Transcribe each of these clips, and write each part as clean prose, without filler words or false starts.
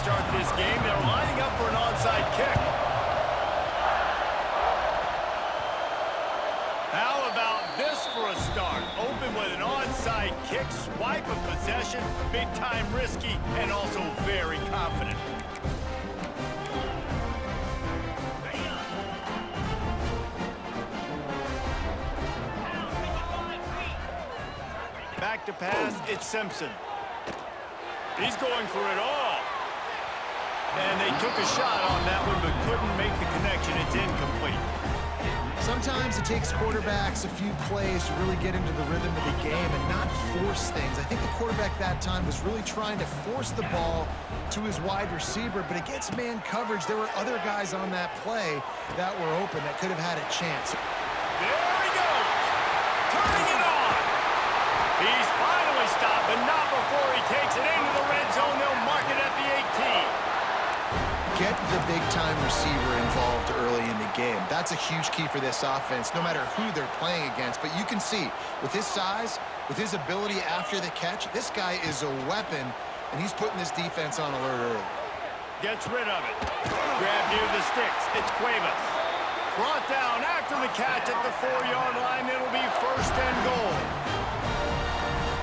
start this game. They're lining up for an onside kick. How about this for a start? Open with an onside kick, swipe of possession, big time risky, and also very confident. Back to pass, it's Simpson. He's going for it all. And they took a shot on that one, but couldn't make the connection. It's incomplete. Sometimes it takes quarterbacks a few plays to really get into the rhythm of the game and not force things. I think the quarterback that time was really trying to force the ball to his wide receiver, but against man coverage, there were other guys on that play that were open that could have had a chance. There he goes, turning it on. He's finally stopped, but not before he takes it into the red zone. They'll mark it at the 18. Get the big-time receiver involved early in the game. That's a huge key for this offense, no matter who they're playing against. But you can see, with his size, with his ability after the catch, this guy is a weapon, and he's putting this defense on alert early. Gets rid of it. Grab near the sticks. It's Cuevas. Brought down after the catch at the 4-yard line. It'll be first and goal.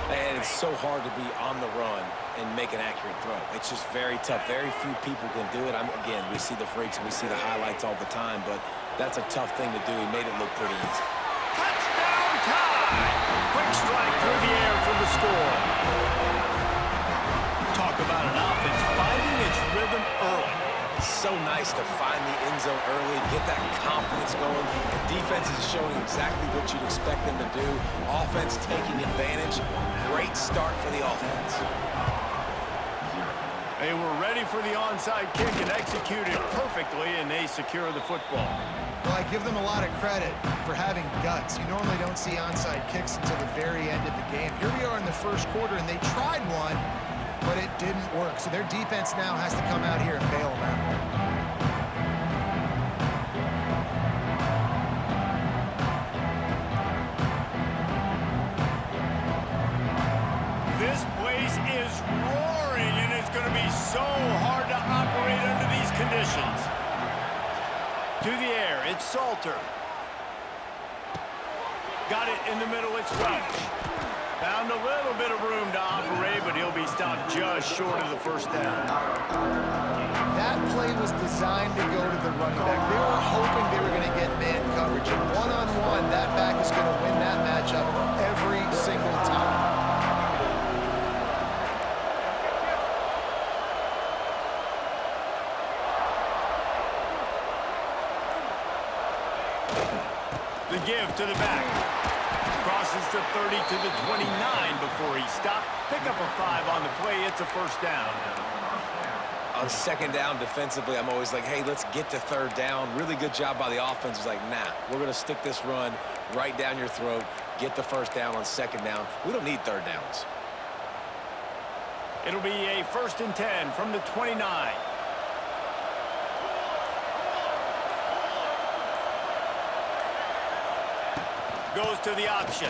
And it's so hard to be on the run and make an accurate throw. It's just very tough. Very few people can do it. Again, we see the freaks and we see the highlights all the time, but that's a tough thing to do. He made it look pretty easy. Touchdown time! Quick strike through the air for the score. Talk about an offense finding its rhythm early. So nice to find the end zone early, get that confidence going. The defense is showing exactly what you'd expect them to do. Offense taking advantage. Great start for the offense. They were ready for the onside kick and executed perfectly, and they secure the football. Well, I give them a lot of credit for having guts. You normally don't see onside kicks until the very end of the game. Here we are in the first quarter, and they tried one, but it didn't work. So their defense now has to come out here and bail them out. This place is roaring, and it's going to be so hard to operate under these conditions. To the air, it's Salter. Got it in the middle, it's Welch. Found a little bit of room to operate, but he'll be stopped just short of the first down. That play was designed to go to the running back. They were hoping they were going to get man coverage. And one-on-one, that back is going to win that matchup every single time. The give to the back. Crosses the 30 to the 29 before he stopped. Pick up a 5 on the play. It's a first down. On second down defensively, I'm always like, hey, let's get to third down. Really good job by the offense. It's like, nah, we're going to stick this run right down your throat, get the first down on second down. We don't need third downs. It'll be a 1st and 10 from the 29. Goes to the option.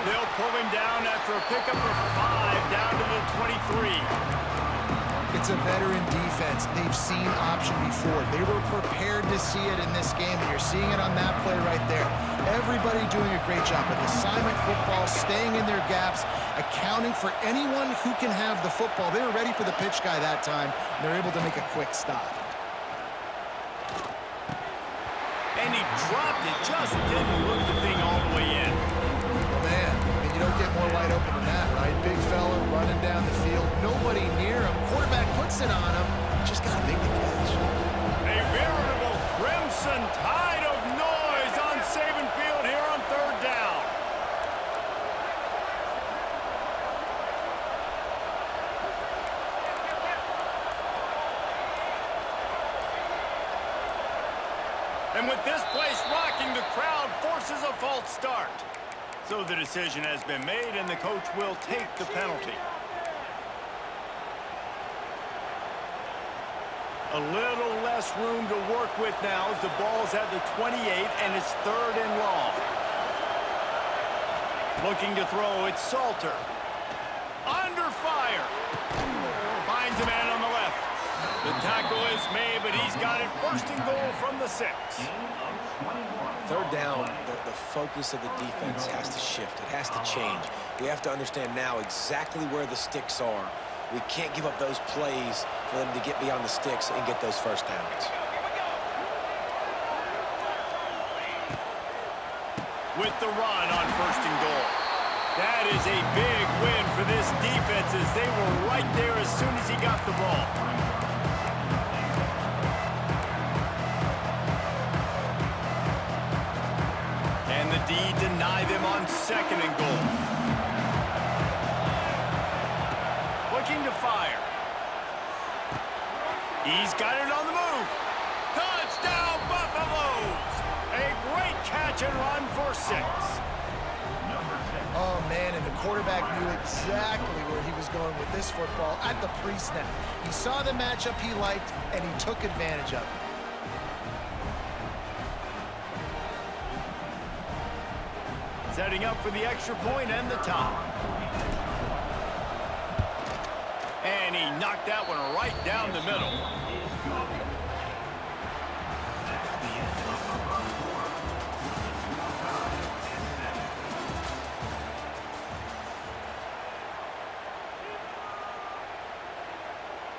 They'll pull him down after a pickup of 5 down to the 23. It's a veteran defense. They've seen option before. They were prepared to see it in this game, and you're seeing it on that play right there. Everybody doing a great job with assignment football, staying in their gaps, accounting for anyone who can have the football. They were ready for the pitch guy that time, and they're able to make a quick stop. And he dropped it, just didn't look the thing all the way in. Well, man, I mean, you don't get more wide open than that, right? Big fella running down the field, nobody near him. Quarterback puts it on him, just got to make the catch. A veritable crimson tide of noise on Saban Field here on third down. And with this place rocking, the crowd forces a false start. So the decision has been made, and the coach will take the penalty. A little less room to work with now as the ball's at the 28, and it's 3rd and long. Looking to throw, it's Salter. Under fire. Finds a man on the The tackle is made, but he's got it first and goal from the 6. Third down, the focus of the defense has to shift. It has to change. We have to understand now exactly where the sticks are. We can't give up those plays for them to get beyond the sticks and get those first downs. With the run on first and goal. That is a big win for this defense as they were right there as soon as he got the ball. And the D deny them on second and goal. Looking to fire. He's got it on the move. Touchdown, Buffaloes! A great catch and run for 6. Oh, man, and the quarterback knew exactly where he was going with this football at the pre-snap. He saw the matchup he liked, and he took advantage of it. Setting up for the extra point and the tie. And he knocked that one right down the middle.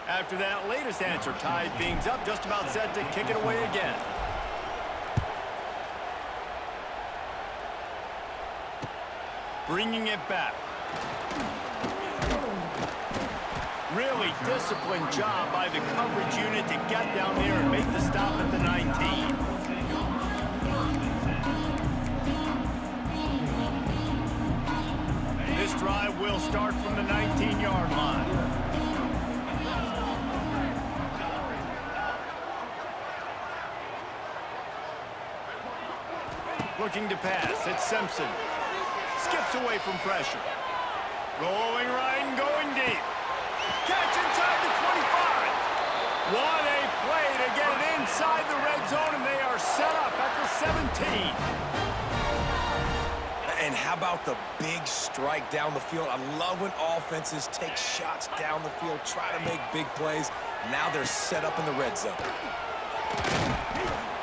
After that latest answer tied things up, just about set to kick it away again. Bringing it back. Really disciplined job by the coverage unit to get down there and make the stop at the 19. This drive will start from the 19-yard line. Looking to pass. It's Simpson. Skips away from pressure. Rolling right and going deep. Catch inside the 25. What a play to get it inside the red zone, and they are set up at the 17. And how about the big strike down the field? I love when offenses take shots down the field, try to make big plays. Now they're set up in the red zone.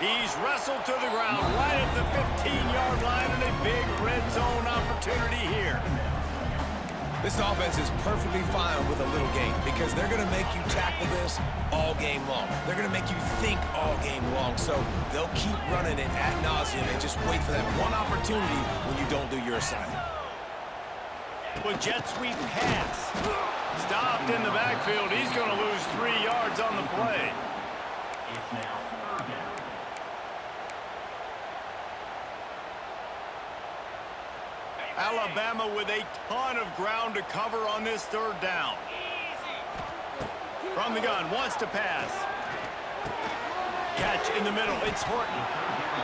He's wrestled to the ground right at the 15-yard line, and a big red zone opportunity here. This offense is perfectly fine with a little game because they're going to make you tackle this all game long. They're going to make you think all game long, so they'll keep running it ad nauseum and just wait for that one opportunity when you don't do your assignment. With jet sweep pass. Stopped in the backfield. He's going to lose 3 yards on the play. Alabama with a ton of ground to cover on this third down. From the gun, wants to pass. Catch in the middle, it's Horton.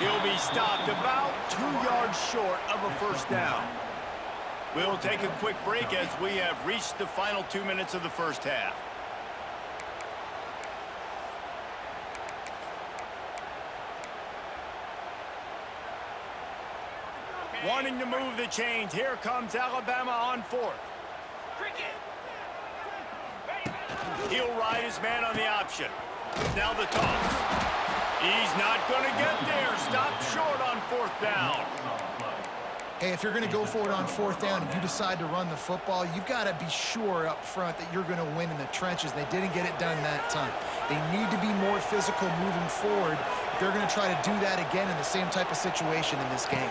He'll be stopped about 2 yards short of a first down. We'll take a quick break as we have reached the final 2 minutes of the first half. Wanting to move the chains. Here comes Alabama on fourth. He'll ride his man on the option. Now the toss. He's not going to get there. Stopped short on fourth down. Hey, if you're going to go for it on fourth down and you decide to run the football, you've got to be sure up front that you're going to win in the trenches. They didn't get it done that time. They need to be more physical moving forward. They're going to try to do that again in the same type of situation in this game.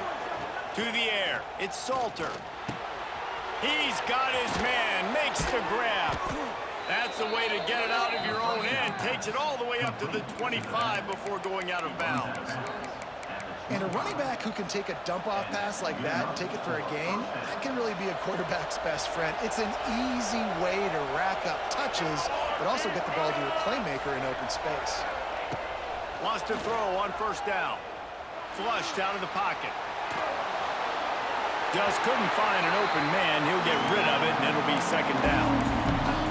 To the air, it's Salter. He's got his man, makes the grab. That's the way to get it out of your own end. Takes it all the way up to the 25 before going out of bounds. And a running back who can take a dump-off pass like that and take it for a gain, that can really be a quarterback's best friend. It's an easy way to rack up touches, but also get the ball to your playmaker in open space. Wants to throw on first down. Flushed out of the pocket. Just couldn't find an open man. He'll get rid of it, and it'll be second down.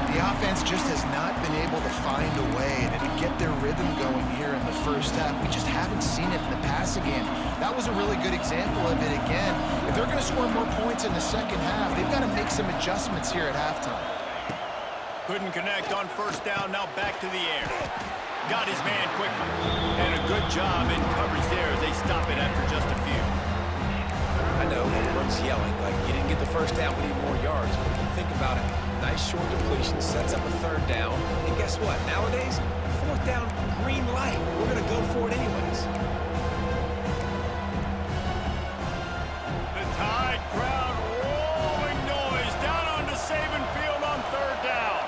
The offense just has not been able to find a way to get their rhythm going here in the first half. We just haven't seen it in the passing game. That was a really good example of it again. If they're going to score more points in the second half, they've got to make some adjustments here at halftime. Couldn't connect on first down, now back to the air. Got his man quickly. And a good job in coverage there as they stop it after just a few. I know, everyone's yelling, like, you didn't get the first down, we need more yards. But if you think about it, nice short depletion, sets up a third down. And guess what? Nowadays, fourth down, green light. We're going to go for it anyways. The Tide crowd rolling noise down onto Saban Field on third down.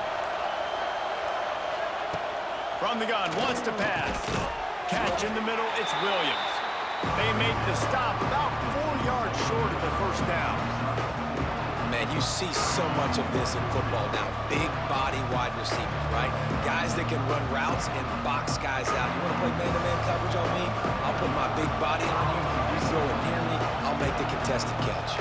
From the gun, wants to pass. Catch in the middle, it's Williams. They make the stop about 4 yards short of the first down. Man, you see so much of this in football now. Big body wide receivers, right? Guys that can run routes and box guys out. You want to play man-to-man coverage on me? I'll put my big body on you. You throw it near me, I'll make the contested catch.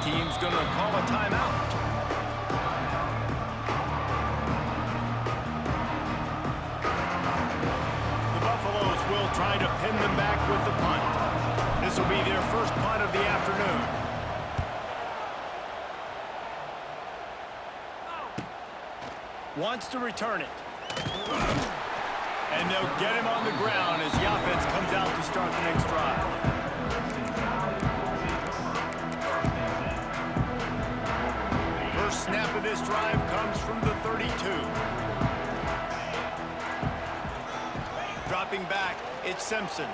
Team's going to call a timeout. The Buffaloes will try to pin them back with the punt. This will be their first punt of the afternoon. Wants to return it. And they'll get him on the ground as the offense comes out to start the next drive. First snap of this drive comes from the 32. Dropping back, it's Simpson.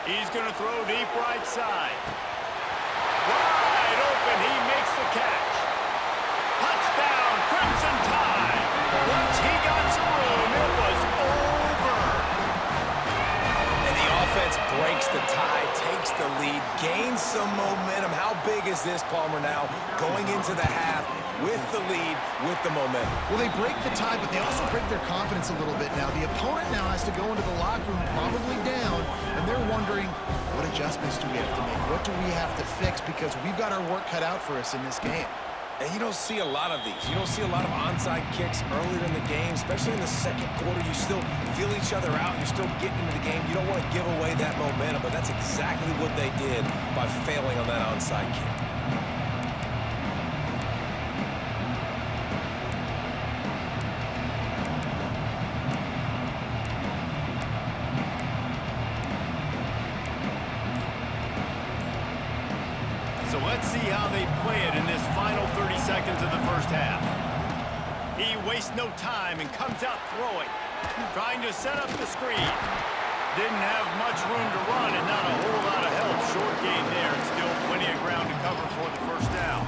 He's going to throw deep right side. Wide open, he makes the catch. Touchdown, Crimson Tide. Once he got some room, it was over. And the offense breaks the tie, takes the lead, gains some momentum. How big is this, Palmer, now? Going into the half with the lead, with the momentum. Well, they break the tie, but they also break their confidence a little bit now. The opponent now has to go into the locker room probably down, and they're wondering, what adjustments do we have to make? What do we have to fix? Because we've got our work cut out for us in this game. And you don't see a lot of these. You don't see a lot of onside kicks earlier in the game, especially in the second quarter. You still feel each other out. You're still getting into the game. You don't want to give away that momentum, but that's exactly what they did by failing on that onside kick. So let's see how they play it in this final 30 seconds of the first half. He wastes no time and comes out throwing, trying to set up the screen. Didn't have much room to run and not a whole lot of help. Short gain there and still plenty of ground to cover for the first down.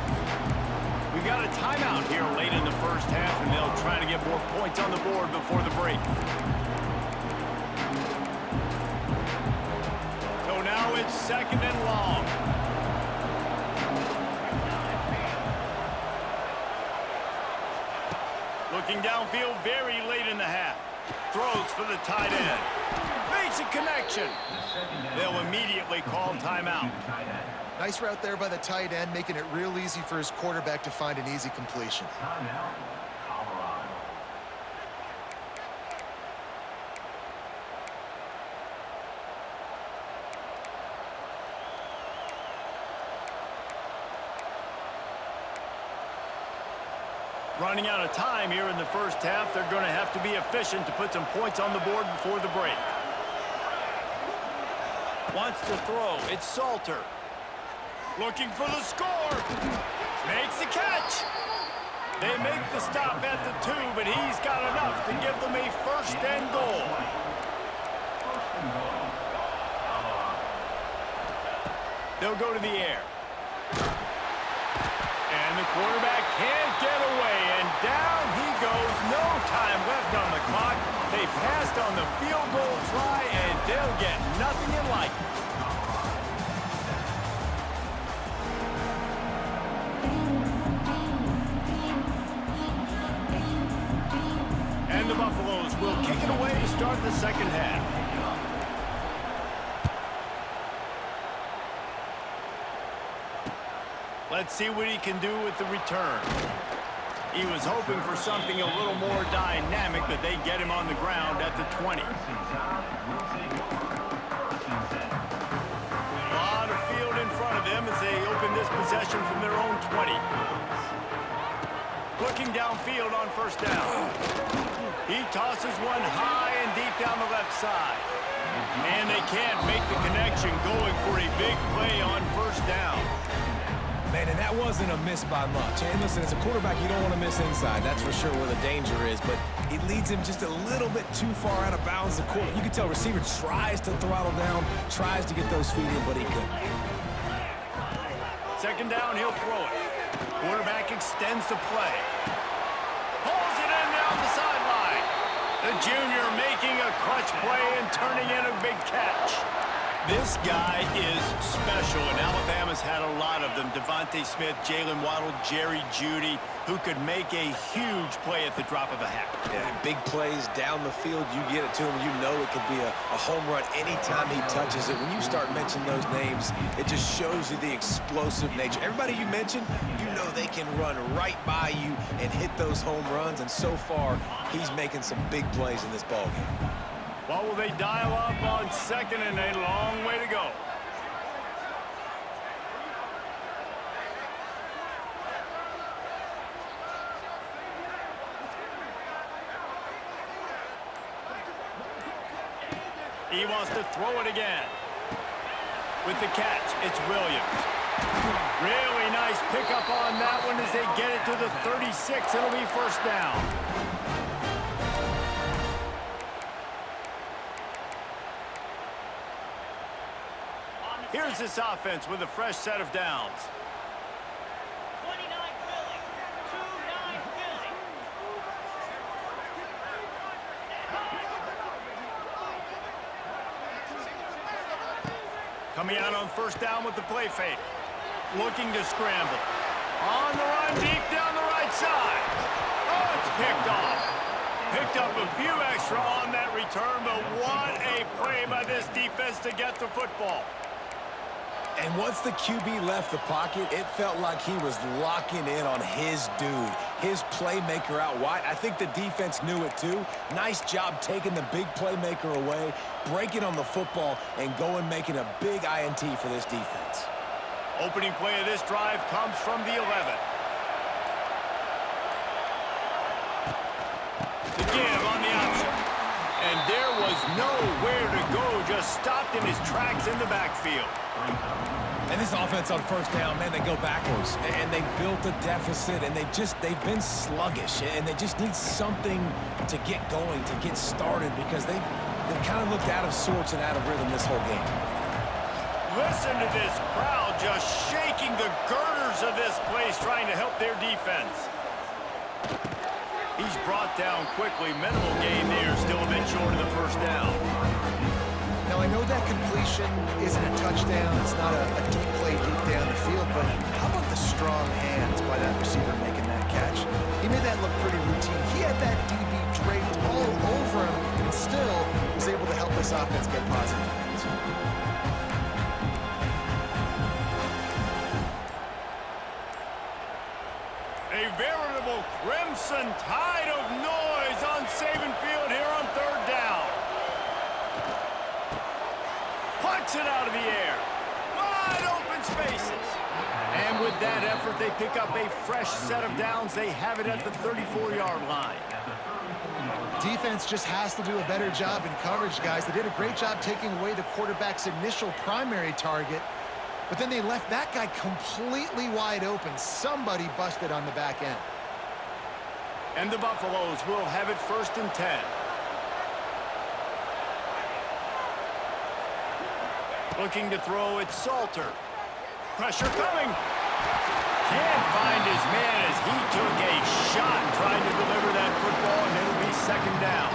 We've got a timeout here late in the first half, and they'll try to get more points on the board before the break. So now it's second and long. Looking downfield very late in the half. Throws for the tight end. Makes a connection. They'll immediately call timeout. Nice route there by the tight end, making it real easy for his quarterback to find an easy completion. Running out of time here in the first half. They're going to have to be efficient to put some points on the board before the break. Wants to throw. It's Salter. Looking for the score. Makes the catch. They make the stop at the 2, but he's got enough to give them a first and goal. They'll go to the air. And the quarterback can't get away, and down he goes. No time left on the clock. They passed on the field goal try, and they'll get nothing in like it. And the Buffaloes will kick it away to start the second half. Let's see what he can do with the return. He was hoping for something a little more dynamic, but they get him on the ground at the 20. A lot of field in front of them as they open this possession from their own 20. Looking downfield on first down. He tosses one high and deep down the left side. And they can't make the connection, going for a big play on first down. Man, and that wasn't a miss by much. And listen, as a quarterback, you don't want to miss inside. That's for sure where the danger is. But it leads him just a little bit too far out of bounds. You can tell receiver tries to throttle down, tries to get those feet in, but he couldn't. Second down, he'll throw it. Quarterback extends the play. Pulls it in down the sideline. The junior making a clutch play and turning in a big catch. This guy is special, and Alabama's had a lot of them. Devontae Smith, Jalen Waddle, Jerry Jeudy, who could make a huge play at the drop of a hat. Yeah, big plays down the field, you get it to him, you know it could be a home run anytime he touches it. When you start mentioning those names, it just shows you the explosive nature. Everybody you mentioned, you know they can run right by you and hit those home runs, and so far, he's making some big plays in this ballgame. What will they dial up on second and a long way to go? He wants to throw it again. With the catch, it's Williams. Really nice pickup on that one as they get it to the 36. It'll be first down. Here's this offense with a fresh set of downs. 29 Philly. 2-9 Philly. Coming out on first down with the play fake. Looking to scramble. On the run, deep down the right side. Oh, it's picked off. Picked up a few extra on that return, but what a play by this defense to get the football. And once the QB left the pocket, it felt like he was locking in on his dude, his playmaker out wide. I think the defense knew it too. Nice job taking the big playmaker away, breaking on the football, and going making a big INT for this defense. Opening play of this drive comes from the 11. The give on the option. And there was nowhere to go, just stopped in his tracks in the backfield. And this offense on first down, man, they go backwards. And they built a deficit, and they've been sluggish. And they just need something to get going, to get started, because they've kind of looked out of sorts and out of rhythm this whole game. Listen to this crowd just shaking the girders of this place, trying to help their defense. He's brought down quickly. Minimal gain there, still a bit short of the first down. Now, I know that completion isn't a touchdown. It's not a deep play deep down the field, but how about the strong hands by that receiver making that catch? He made that look pretty routine. He had that DB draped all over him and still was able to help this offense get positive points. A veritable crimson tide of noise on Saban Field here on third down. Puts it out of the air. Wide open spaces. And with that effort, they pick up a fresh set of downs. They have it at the 34-yard line. Defense just has to do a better job in coverage, guys. They did a great job taking away the quarterback's initial primary target, but then they left that guy completely wide open. Somebody busted on the back end. And the Buffaloes will have it first and 10. Looking to throw, it's Salter. Pressure coming. Can't find his man as he took a shot trying to deliver that football, and it'll be second down.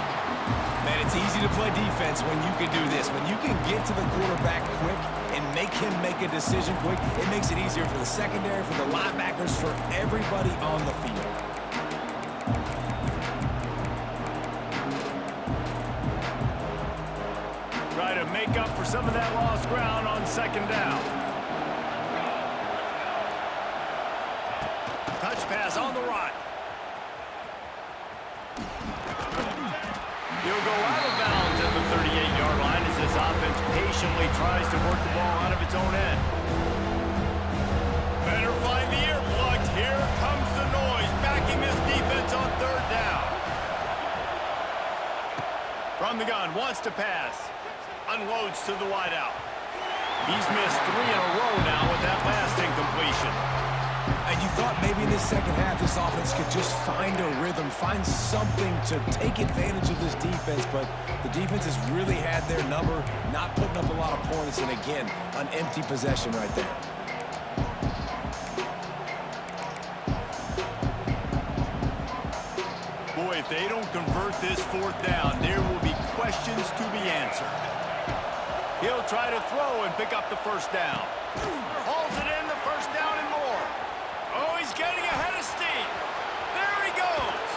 Man, it's easy to play defense when you can do this. When you can get to the quarterback quick and make him make a decision quick, it makes it easier for the secondary, for the linebackers, for everybody on the field. Try to make up for some of that lost ground on second down. pass on the run. He'll go out of bounds at the 38-yard line as this offense patiently tries to work the ball out of its own end. Better find the earplugs. Here comes the noise, backing this defense on third down. From the gun, wants to pass. Unloads to the wideout. He's missed 3 in a row now with that last incompletion. And you thought maybe in the second half this offense could just find a rhythm, find something to take advantage of this defense, but the defense has really had their number, not putting up a lot of points, and again, an empty possession right there. Boy, if they don't convert this fourth down, there will be questions to be answered. He'll try to throw and pick up the first down. Hauls it in, the first down and more. Oh, he's getting ahead of steam. There he goes.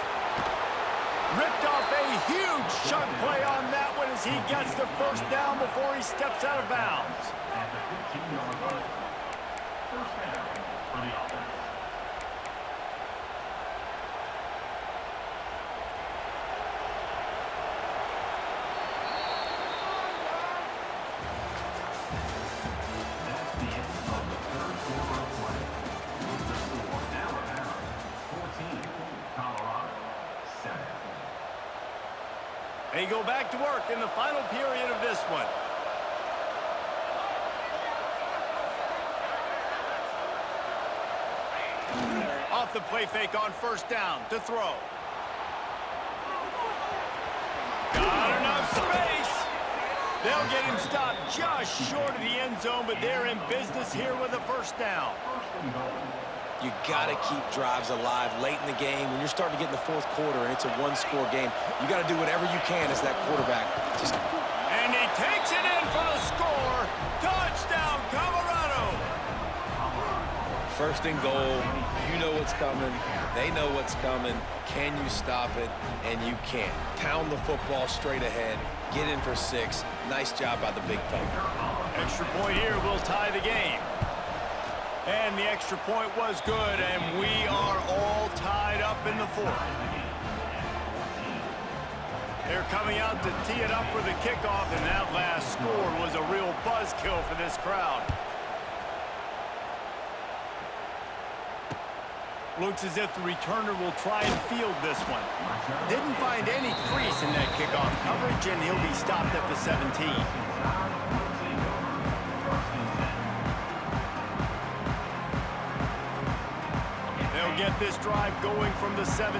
Ripped off a huge chunk play on that one as he gets the first down before he steps out of bounds. First down for the offense. They go back to work in the final period of this one. Off the play fake on first down to throw. Got enough space. They'll get him stopped just short of the end zone, but they're in business here with a first down. You got to keep drives alive late in the game. When you're starting to get in the fourth quarter and it's a one-score game, you got to do whatever you can as that quarterback. And he takes it in for the score. Touchdown, Colorado. First and goal. You know what's coming. They know what's coming. Can you stop it? And you can't. Pound the football straight ahead. Get in for 6. Nice job by the big fella. Extra point here will tie the game. And the extra point was good, and we are all tied up in the fourth. They're coming out to tee it up for the kickoff, and that last score was a real buzzkill for this crowd. Looks as if the returner will try and field this one. Didn't find any crease in that kickoff coverage, and he'll be stopped at the 17. Get this drive going from the 17.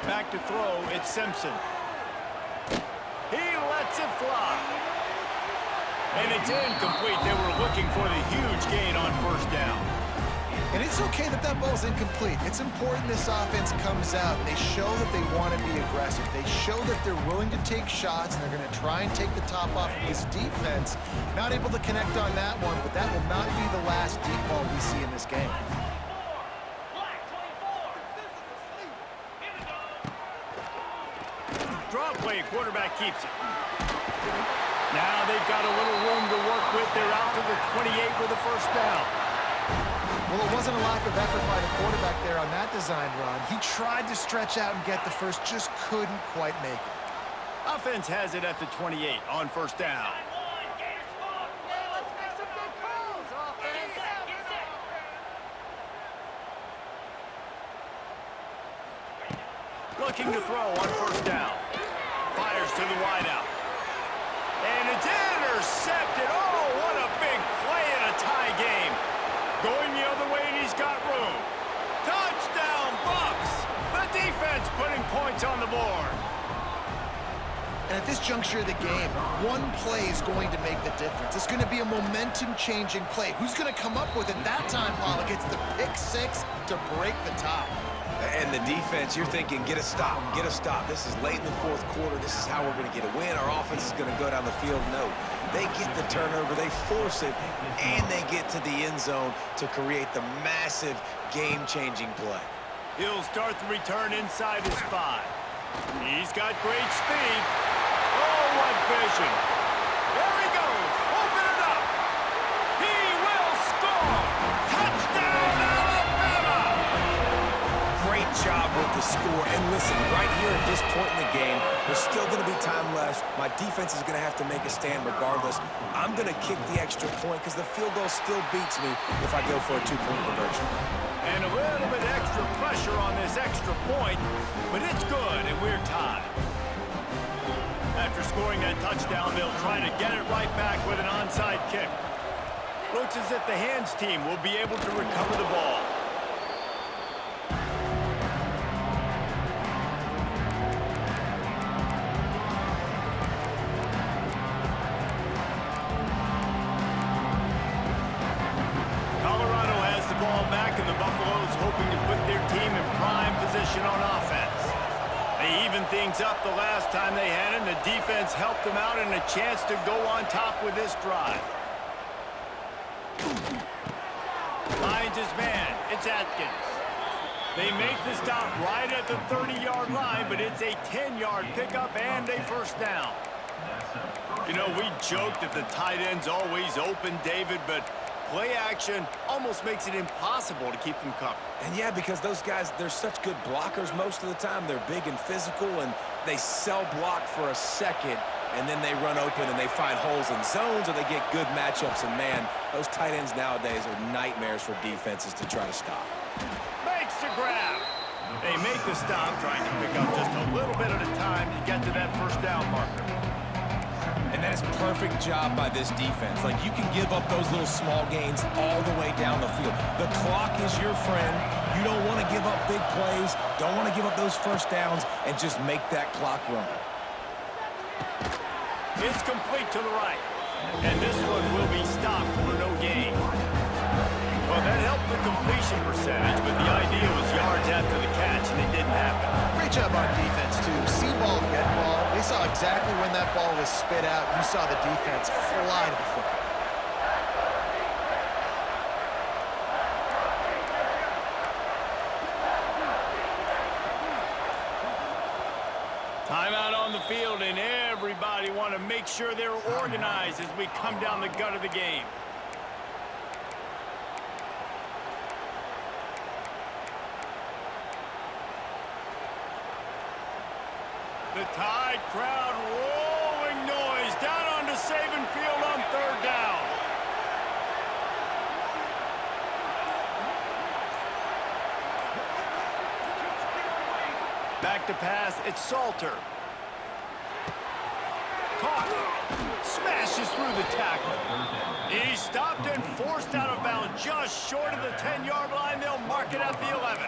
Back to throw, it's Simpson. He lets it fly. And it's incomplete. They were looking for the huge gain on first down. And it's okay that that ball's incomplete. It's important this offense comes out. They show that they want to be aggressive. They show that they're willing to take shots, and they're going to try and take the top off of this defense. Not able to connect on that one, but that will not be the last deep ball we see in this game. Draw play, quarterback keeps it. Now they've got a little room to work with. They're out to the 28 with a first down. Well, it wasn't a lack of effort by the quarterback there on that design run. He tried to stretch out and get the first, just couldn't quite make it. Offense has it at the 28 on first down. Looking to throw on first down. Fires to the wideout. And it's intercepted. Oh, what a big play in a tie game. Going the other way, and he's got room. Touchdown, Buffs! The defense putting points on the board. And at this juncture of the game, one play is going to make the difference. It's going to be a momentum-changing play. Who's going to come up with it that time, Pollock? It's the pick 6 to break the tie. And the defense, you're thinking, get a stop, get a stop. This is late in the fourth quarter. This is how we're going to get a win. Our offense is going to go down the field. No, they get the turnover, they force it, and they get to the end zone to create the massive game-changing play. He'll start the return inside his 5. He's got great speed. Oh, what vision. There he goes. Open it up. He will score. score. And listen, right here at this point in the game, there's still going to be time left. My defense is going to have to make a stand regardless. I'm going to kick the extra point because the field goal still beats me if I go for a two-point conversion. And a little bit extra pressure on this extra point, but it's good, and we're tied. After scoring that touchdown, they'll try to get it right back with an onside kick. Looks as if the hands team will be able to recover the ball. Colorado has the ball back, and the Buffaloes hoping to put their team in prime position on offense. They evened things up the last time they had it, and the defense helped them out and a chance to go on top with this drive. Finds his man. It's Atkins. They make the stop right at the 30-yard line, but it's a 10-yard pickup and a first down. You know, we joked that the tight end's always open, David, but play action almost makes it impossible to keep them covered. And yeah, because those guys, they're such good blockers most of the time. They're big and physical, and they sell block for a second, and then they run open and they find holes in zones, or they get good matchups. And man, those tight ends nowadays are nightmares for defenses to try to stop. Makes the grab. They make the stop, trying to pick up just a little bit at a time to get to that first down marker. And that is a perfect job by this defense. Like, you can give up those little small gains all the way down the field. The clock is your friend. You don't want to give up big plays, don't want to give up those first downs, and just make that clock run. It's complete to the right. And this one will be stopped for no gain. Well, that helped the completion percentage, but the idea was yards after the catch, and it didn't happen. Great job on defense, too. See ball, get ball. They saw exactly when that ball was spit out. You saw the defense fly to the football. Timeout on the field, and everybody want to make sure they're organized as we come down the gut of the game. The Tide crowd rolling noise down onto Saban Field on third down. Back to pass, it's Salter. Caught. Smashes through the tackle. He's stopped and forced out of bounds just short of the 10-yard line. They'll mark it at the 11.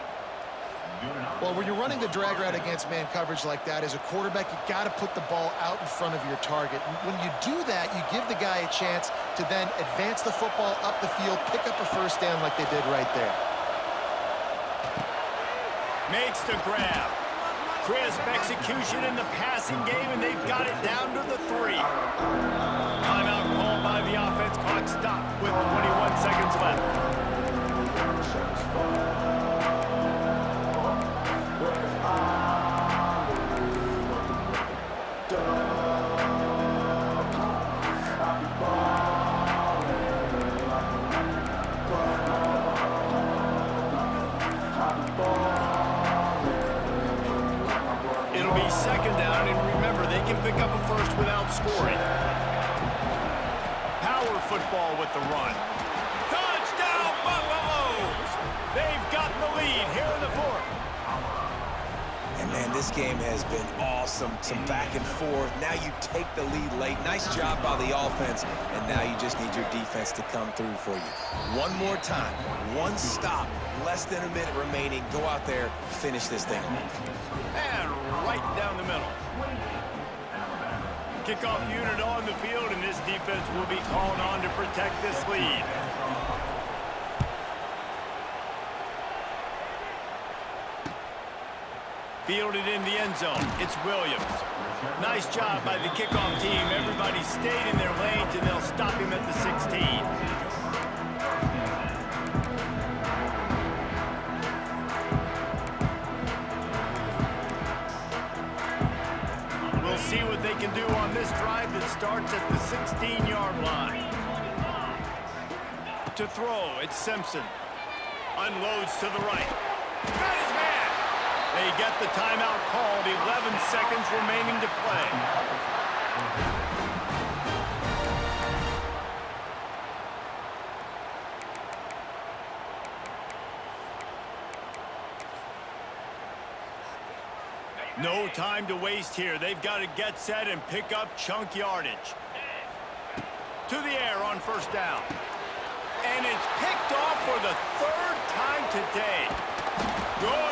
Well, when you're running the drag route against man coverage like that, as a quarterback, you got to put the ball out in front of your target. When you do that, you give the guy a chance to then advance the football up the field, pick up a first down like they did right there. Makes the grab. Crisp execution in the passing game, and they've got it down to the 3. Timeout called by the offense. Clock stopped with 21 seconds left. It'll be second down, and remember, they can pick up a first without scoring. Power football with the run. Touchdown, Buffaloes! They've got the lead here in the fourth. And man, this game has been awesome. Some back and forth. Now you take the lead late. Nice job by the offense. And now you just need your defense to come through for you. One more time. One stop. Less than a minute remaining. Go out there, finish this thing off. And right down the middle. Kickoff unit on the field, and this defense will be called on to protect this lead. Fielded in the end zone. It's Williams. Nice job by the kickoff team. Everybody stayed in their lanes, and they'll stop him at the 16. We'll see what they can do on this drive that starts at the 16-yard line. To throw, it's Simpson. Unloads to the right. Got his man. They get the timeout called. 11 seconds remaining to play. No time to waste here. They've got to get set and pick up chunk yardage. To the air on first down. And it's picked off for the third time today. Good